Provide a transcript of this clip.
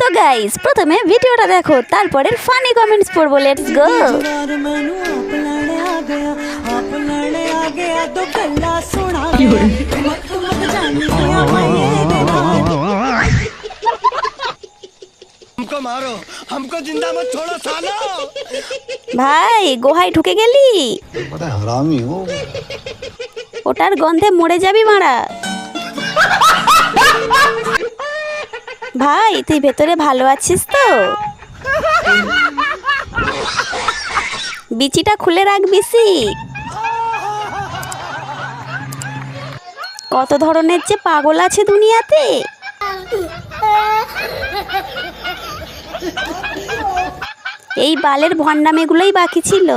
তো গাইস প্রথমে ভিডিওটা দেখো, তারপরে ফানি কমেন্টস পড়বো। Let's go. हमको मारो, हमको जिंदा मत छोड़ो सालो। ভাই গোহায় ঢুকে গেলি, बड़ा हरामी हो। ওটার গন্ধে মরে যাবি মারা। ভাই তুই ভেতরে ভালো আছিস তো? বিচিটা খুলে রাখবিসি। কত ধরনের যে পাগল আছে দুনিয়াতে। এই বালের ভণ্ডামিগুলোই বাকি ছিল।